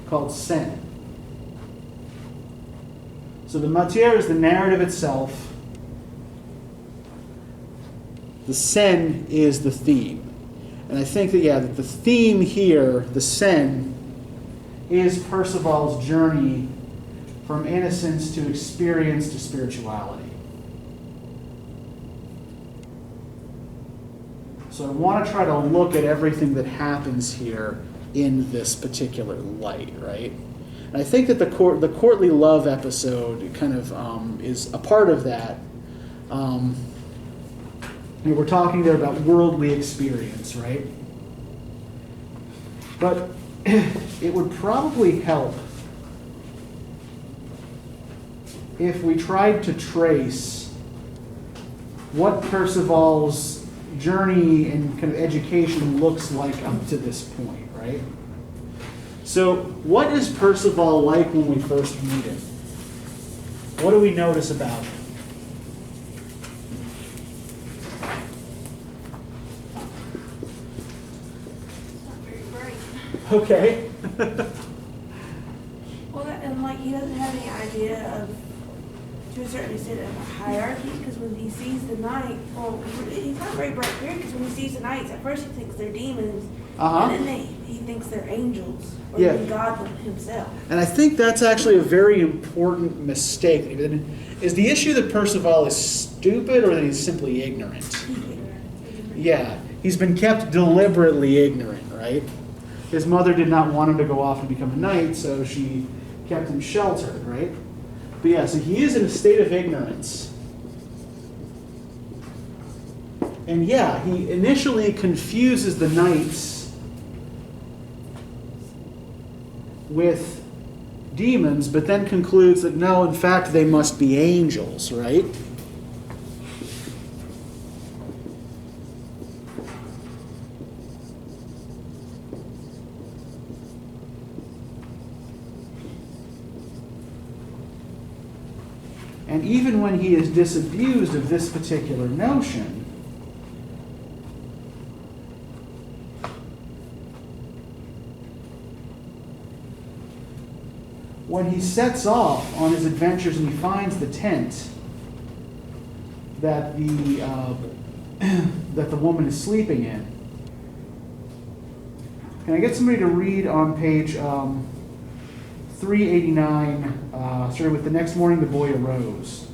Speaker 1: called scène. So the matière is the narrative itself. The scène is the theme. And I think that the theme here, the scène, is Percival's journey from innocence to experience to spirituality. So I want to try to look at everything that happens here in this particular light, right? And I think that the courtly love episode kind of is a part of that. We're talking there about worldly experience, right? But it would probably help if we tried to trace what Percival's journey and kind of education looks like up to this point, right? So, what is Percival like when we first meet him? What do we notice about him?
Speaker 3: Not very bright.
Speaker 1: Okay.
Speaker 3: Well, and like he doesn't have any idea of, to a certain extent, of a hierarchy, because when he sees the knight, he's not very bright period, because when he sees the knights, at first he thinks they're demons, and then he thinks they're angels, or even God himself.
Speaker 1: And I think that's actually a very important mistake. Is the issue that Percival is stupid or that he's simply ignorant? Yeah, he's been kept deliberately ignorant, right? His mother did not want him to go off and become a knight, so she kept him sheltered, right? But yeah, so he is in a state of ignorance. And yeah, he initially confuses the knights with demons, but then concludes that no, in fact, they must be angels, right? And even when he is disabused of this particular notion, when he sets off on his adventures and he finds the tent that the woman is sleeping in. Can I get somebody to read on page 389, starting with the next morning the boy arose.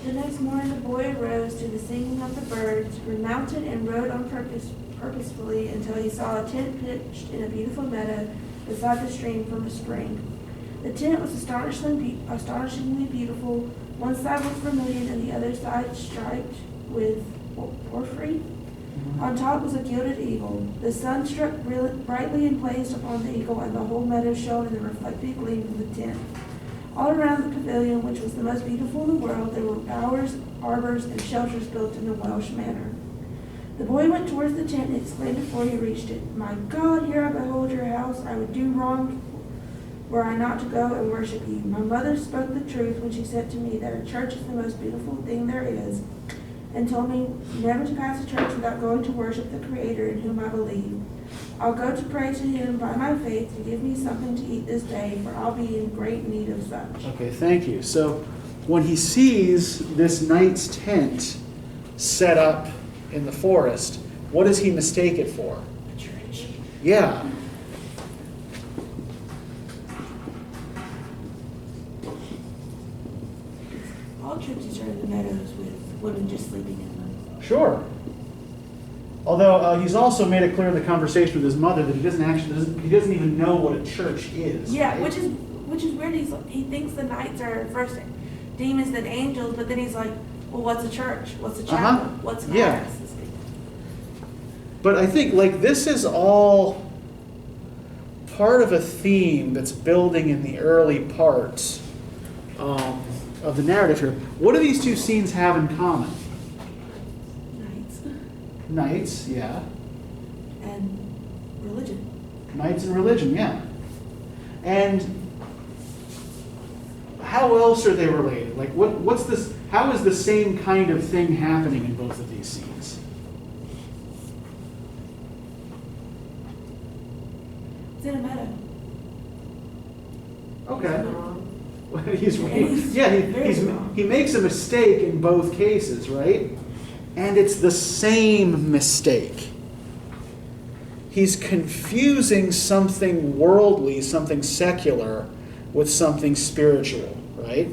Speaker 3: The next morning the boy arose to the singing of the birds, remounted and rode on purposefully until he saw a tent pitched in a beautiful meadow beside the stream from a spring. The tent was astonishingly beautiful. One side was vermilion and the other side striped with porphyry.
Speaker 5: On top was a gilded eagle. The sun struck brightly and blazed upon the eagle, and the whole meadow shone in the reflected gleam of the tent. All around the pavilion, which was the most beautiful in the world, there were bowers, arbors, and shelters built in the Welsh manner. The boy went towards the tent and exclaimed before he reached it, "My God, here I behold your house. I would do wrong were I not to go and worship you. My mother spoke the truth when she said to me that a church is the most beautiful thing there is, and told me never to pass a church without going to worship the Creator in whom I believe. I'll go to pray to him by my faith to give me something to eat this day, for I'll be in great need of such."
Speaker 1: Okay, thank you. So when he sees this knight's tent set up in the forest, what does he mistake it for?
Speaker 3: A church.
Speaker 1: Yeah.
Speaker 3: All churches are in the meadows with women just sleeping in them.
Speaker 1: Sure. Although he's also made it clear in the conversation with his mother that he doesn't even know what a church is.
Speaker 3: Yeah,
Speaker 1: right?
Speaker 3: which is weird. He thinks the knights are first demons then angels, but then he's like, well, what's a church? What's a chapel? What's mass?
Speaker 1: Yeah. But I think this is all part of a theme that's building in the early parts of the narrative here. What do these two scenes have in common?
Speaker 3: Knights
Speaker 1: Knights, yeah.
Speaker 3: and religion.
Speaker 1: Knights and religion, yeah. And how else are they related? What's this? How is the same kind of thing happening in both of these scenes?
Speaker 3: It's in a meadow.
Speaker 1: Okay.
Speaker 3: He's
Speaker 1: He makes a mistake in both cases, right? And it's the same mistake. He's confusing something worldly, something secular, with something spiritual, right?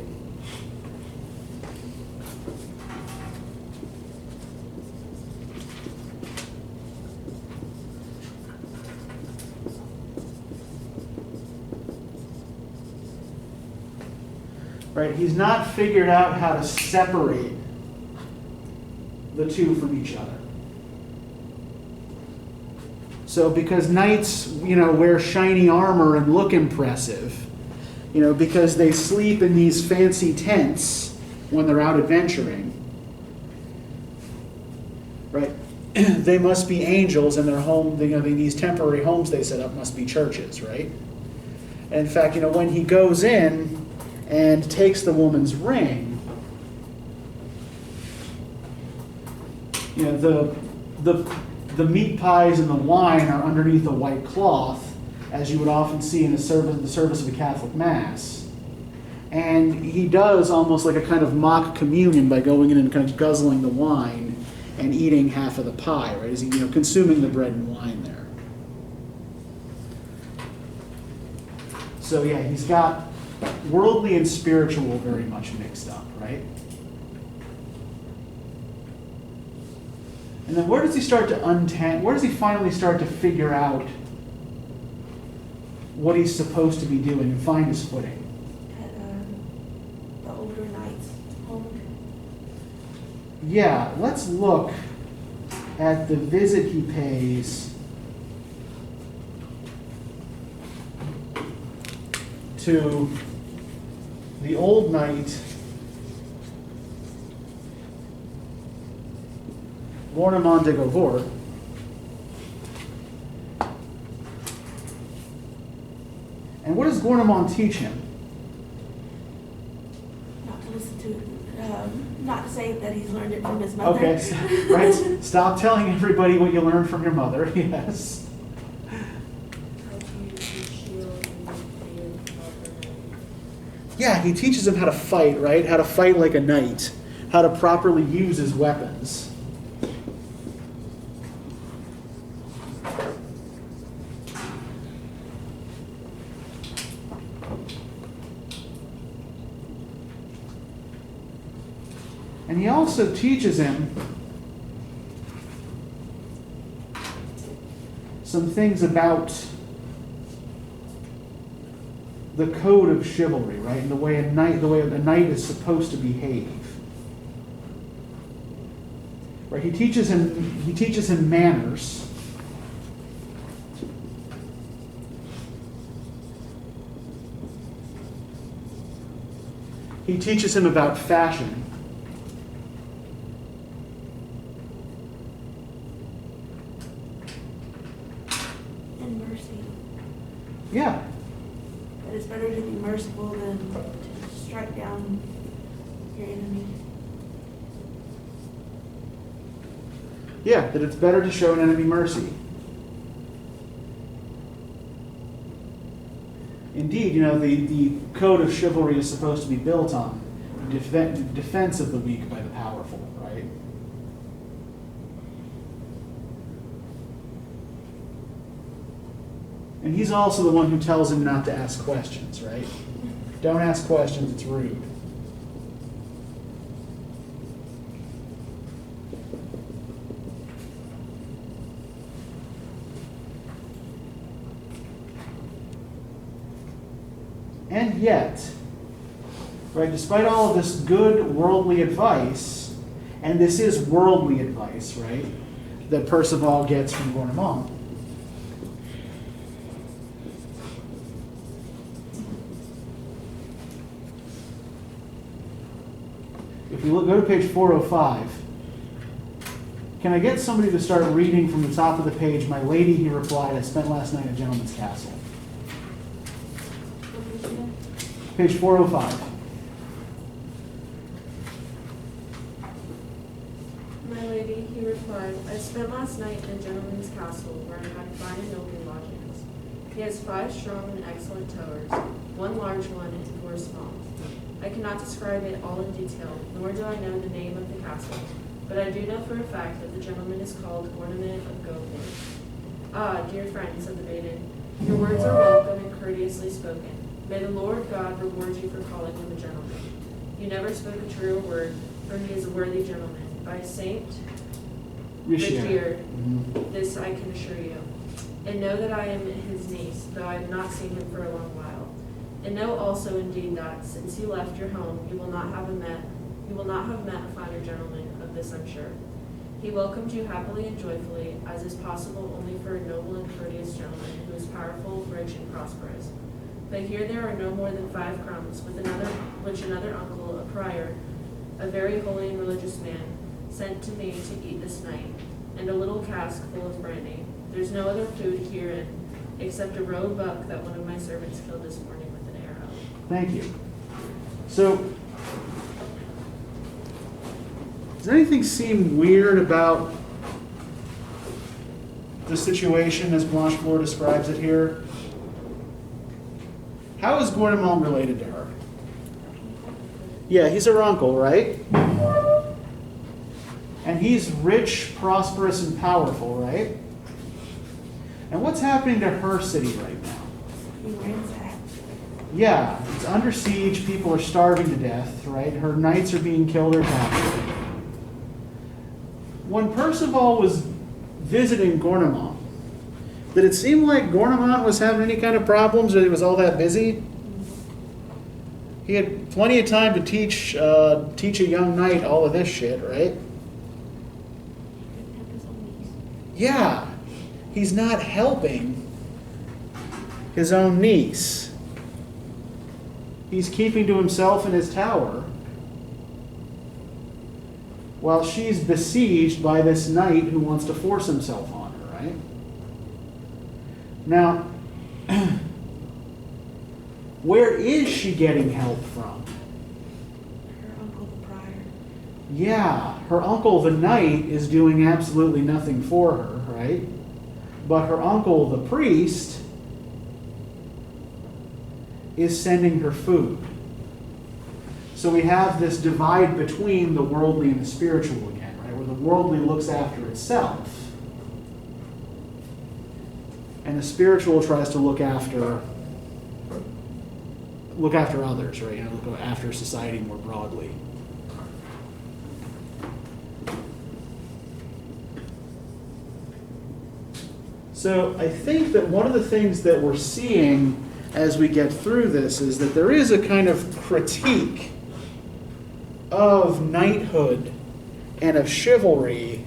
Speaker 1: Right? He's not figured out how to separate the two from each other. So because knights, wear shiny armor and look impressive, because they sleep in these fancy tents when they're out adventuring, right? They must be angels, and their home, these temporary homes they set up must be churches, right? And in fact, when he goes in and takes the woman's ring, the meat pies and the wine are underneath a white cloth, as you would often see in the service of a Catholic Mass. And he does almost like a kind of mock communion by going in and kind of guzzling the wine and eating half of the pie, right? As he, consuming the bread and wine there. So yeah, he's got worldly and spiritual very much mixed up, right? And then where does he start to where does he finally start to figure out what he's supposed to be doing and find his footing?
Speaker 3: At the older knight's home.
Speaker 1: Yeah, let's look at the visit he pays to the old knight Warnemon de Govort. And what does Warnemon teach him?
Speaker 3: Not to listen to, not to say that he's learned it from his mother.
Speaker 1: Okay, right. Stop telling everybody what you learned from your mother. Yes. Yeah, he teaches him how to fight, right? How to fight like a knight. How to properly use his weapons. And he also teaches him some things about the code of chivalry, right? And the way a knight is supposed to behave. Right? He teaches him manners. He teaches him about fashion.
Speaker 3: And mercy.
Speaker 1: Yeah.
Speaker 3: That it's better to be merciful than to strike down your enemy.
Speaker 1: Yeah, that it's better to show an enemy mercy. Indeed, the code of chivalry is supposed to be built on defense of the weak by the powerful, right? And he's also the one who tells him not to ask questions, right? Don't ask questions, it's rude. And yet, right, despite all of this good worldly advice, and this is worldly advice, right, that Percival gets from Gornemont, if you go to page 405, can I get somebody to start reading from the top of the page, "My lady," he replied, "I spent last night at a gentleman's castle." Page 405.
Speaker 6: My lady, he replied, I spent last night in a gentleman's castle where I had fine and noble lodgings. He has 5 strong and excellent towers, 1 large one and 4 small. I cannot describe it all in detail, nor do I know the name of the castle, but I do know for a fact that the gentleman is called Ornament of Golding. Ah, dear friend, said the maiden, your words are welcome and courteously spoken. May the Lord God reward you for calling him a gentleman. You never spoke a truer word, for he is a worthy gentleman. By Saint Richard, this I can assure you. And know that I am his niece, though I have not seen him for a long while. And know also indeed that, since you left your home, you will not have met a finer gentleman, of this I'm sure. He welcomed you happily and joyfully, as is possible only for a noble and courteous gentleman who is powerful, rich, and prosperous. But here there are no more than 5 crumbs, which another uncle, a prior, a very holy and religious man, sent to me to eat this night, and a little cask full of brandy. There's no other food herein, except a roe buck that one of my servants killed this morning with an arrow.
Speaker 1: Thank you. So, does anything seem weird about the situation as Blanchefleur describes it here? How is Gornemont related to her? Yeah, he's her uncle, right? And he's rich, prosperous, and powerful, right? And what's happening to her city right now?
Speaker 3: He ransacked.
Speaker 1: Yeah, it's under siege, people are starving to death, right? Her knights are being killed or captured. When Percival was visiting Gornemont, did it seem like Gornemont was having any kind of problems, or he was all that busy? He had plenty of time to teach a young knight all of this shit, right?
Speaker 3: Didn't have his own niece.
Speaker 1: Yeah, he's not helping his own niece. He's keeping to himself in his tower while she's besieged by this knight who wants to force himself on her, right? Now, where is she getting help from?
Speaker 3: Her uncle, the prior.
Speaker 1: Yeah, her uncle the knight is doing absolutely nothing for her, right? But her uncle the priest is sending her food. So we have this divide between the worldly and the spiritual again, right? Where the worldly looks after itself, and the spiritual tries to look after others, right? You know, look after society more broadly. So I think that one of the things that we're seeing as we get through this is that there is a kind of critique of knighthood and of chivalry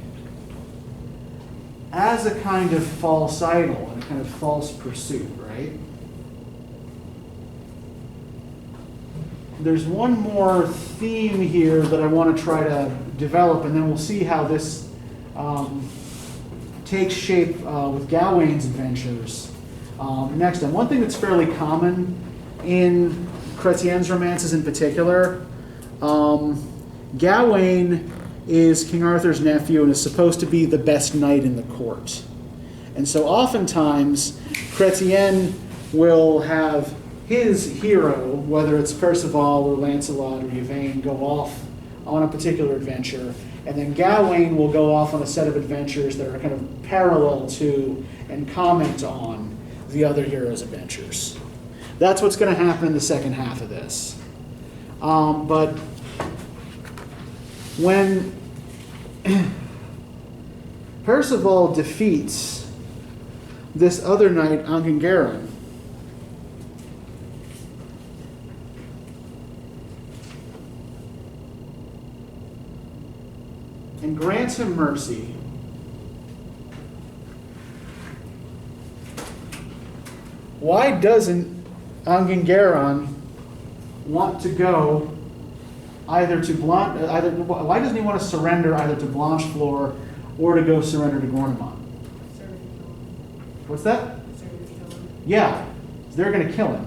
Speaker 1: as a kind of false idol and a kind of false pursuit, right? There's one more theme here that I want to try to develop, and then we'll see how this takes shape with Gawain's adventures next time. One thing that's fairly common in Chretien's romances in particular, Gawain is King Arthur's nephew and is supposed to be the best knight in the court. And so oftentimes, Chretien will have his hero, whether it's Percival or Lancelot or Yvain, go off on a particular adventure, and then Gawain will go off on a set of adventures that are kind of parallel to and comment on the other hero's adventures. That's what's going to happen in the second half of this. But when Percival defeats this other knight, Angangaron, and grants him mercy, why doesn't Angangaron want to go either to why doesn't he want to surrender either to Blanchefleur or to go surrender to Gornemont? What's that? Yeah, they're going to kill him.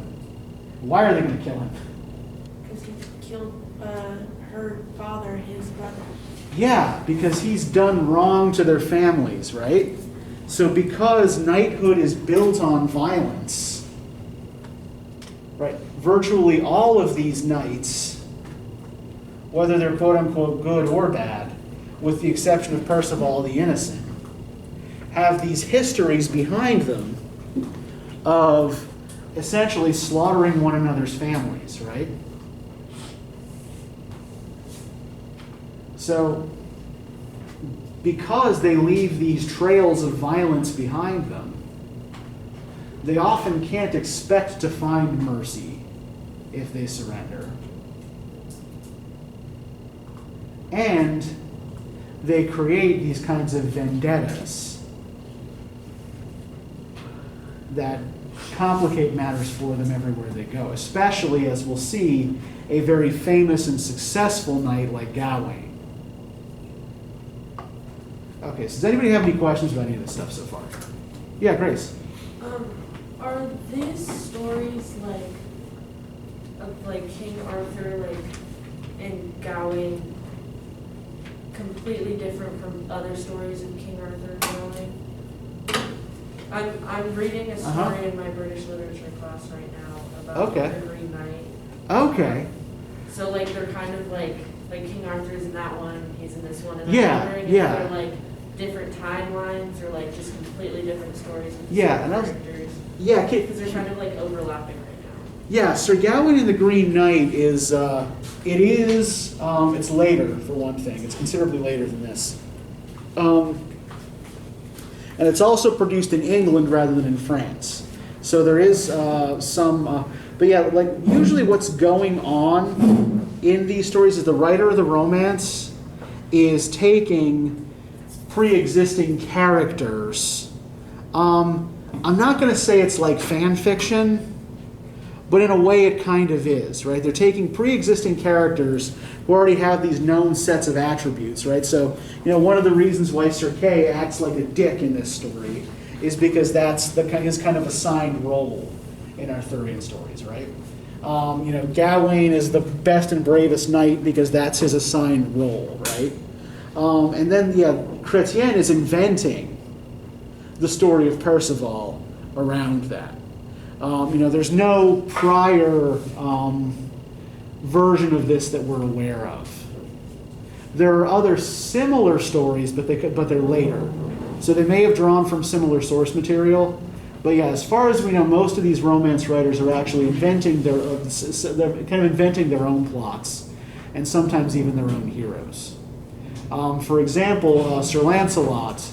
Speaker 1: Why are they going to kill him?
Speaker 3: Because he killed her father, his brother.
Speaker 1: Yeah, because he's done wrong to their families, right? So because knighthood is built on violence, right, virtually all of these knights, whether they're quote-unquote good or bad, with the exception of Percival the Innocent, have these histories behind them of essentially slaughtering one another's families, right? So, because they leave these trails of violence behind them, they often can't expect to find mercy if they surrender. And they create these kinds of vendettas that complicate matters for them everywhere they go, especially, as we'll see, a very famous and successful knight like Gawain. Okay, so does anybody have any questions about any of this stuff so far? Yeah, Grace.
Speaker 6: Are these stories of King Arthur and Gawain completely different from other stories of King Arthur and Gawain? I'm reading a story in my British literature class right now about the Green Knight.
Speaker 1: Okay.
Speaker 6: So they're kind of like King Arthur's in that one, he's in this one, and
Speaker 1: Yeah,
Speaker 6: I'm wondering
Speaker 1: yeah.
Speaker 6: if they're different timelines or just completely different stories with
Speaker 1: Yeah, and
Speaker 6: characters.
Speaker 1: Yeah,
Speaker 6: Because they're kind of overlapping right now.
Speaker 1: yeah. Sir Gawain and the Green Knight is it's later for one thing. It's considerably later than this, and it's also produced in England rather than in France. So there is some, but yeah, usually what's going on in these stories is the writer of the romance is taking pre-existing characters. I'm not going to say it's like fan fiction, but in a way it kind of is, right? They're taking pre-existing characters who already have these known sets of attributes, right? So, one of the reasons why Sir Kay acts like a dick in this story is because that's his kind of assigned role in Arthurian stories, right? Gawain is the best and bravest knight because that's his assigned role, right? And then, Chretien is inventing the story of Percival around that. There's no prior version of this that we're aware of. There are other similar stories, but they're later. So they may have drawn from similar source material. But yeah, as far as we know, most of these romance writers are actually inventing they're kind of inventing their own plots, and sometimes even their own heroes. For example, Sir Lancelot,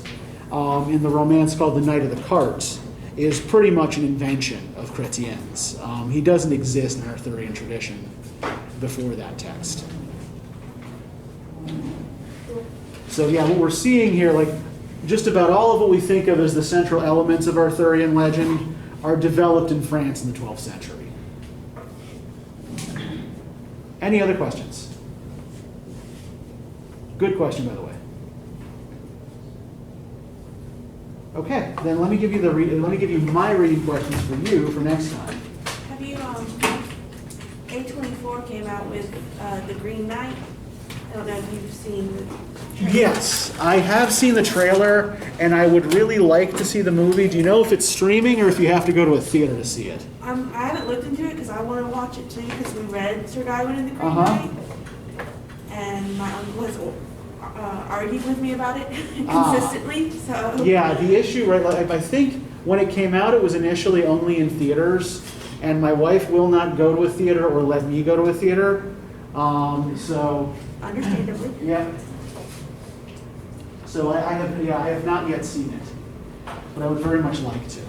Speaker 1: in the romance called The Knight of the Cart, is pretty much an invention of Chretien's. He doesn't exist in Arthurian tradition before that text. So yeah, what we're seeing here, like just about all of what we think of as the central elements of Arthurian legend are developed in France in the 12th century. Any other questions? Good question, by the way. Okay, then let me give you my reading questions for you for next time.
Speaker 3: Have you, A24 came out with The Green Knight. I don't know if you've seen the trailer.
Speaker 1: Yes, I have seen the trailer, and I would really like to see the movie. Do you know if it's streaming or if you have to go to a theater to see it?
Speaker 3: I haven't looked into it because I want to watch it too, because we read Sir Gawain and the Green
Speaker 1: Uh-huh.
Speaker 3: Knight. And my uncle has argued with me about it consistently, so.
Speaker 1: Yeah, the issue, right, like, I think when it came out, it was initially only in theaters, and my wife will not go to a theater or let me go to a theater. So,
Speaker 3: Understandably.
Speaker 1: yeah. So I have not yet seen it, but I would very much like to.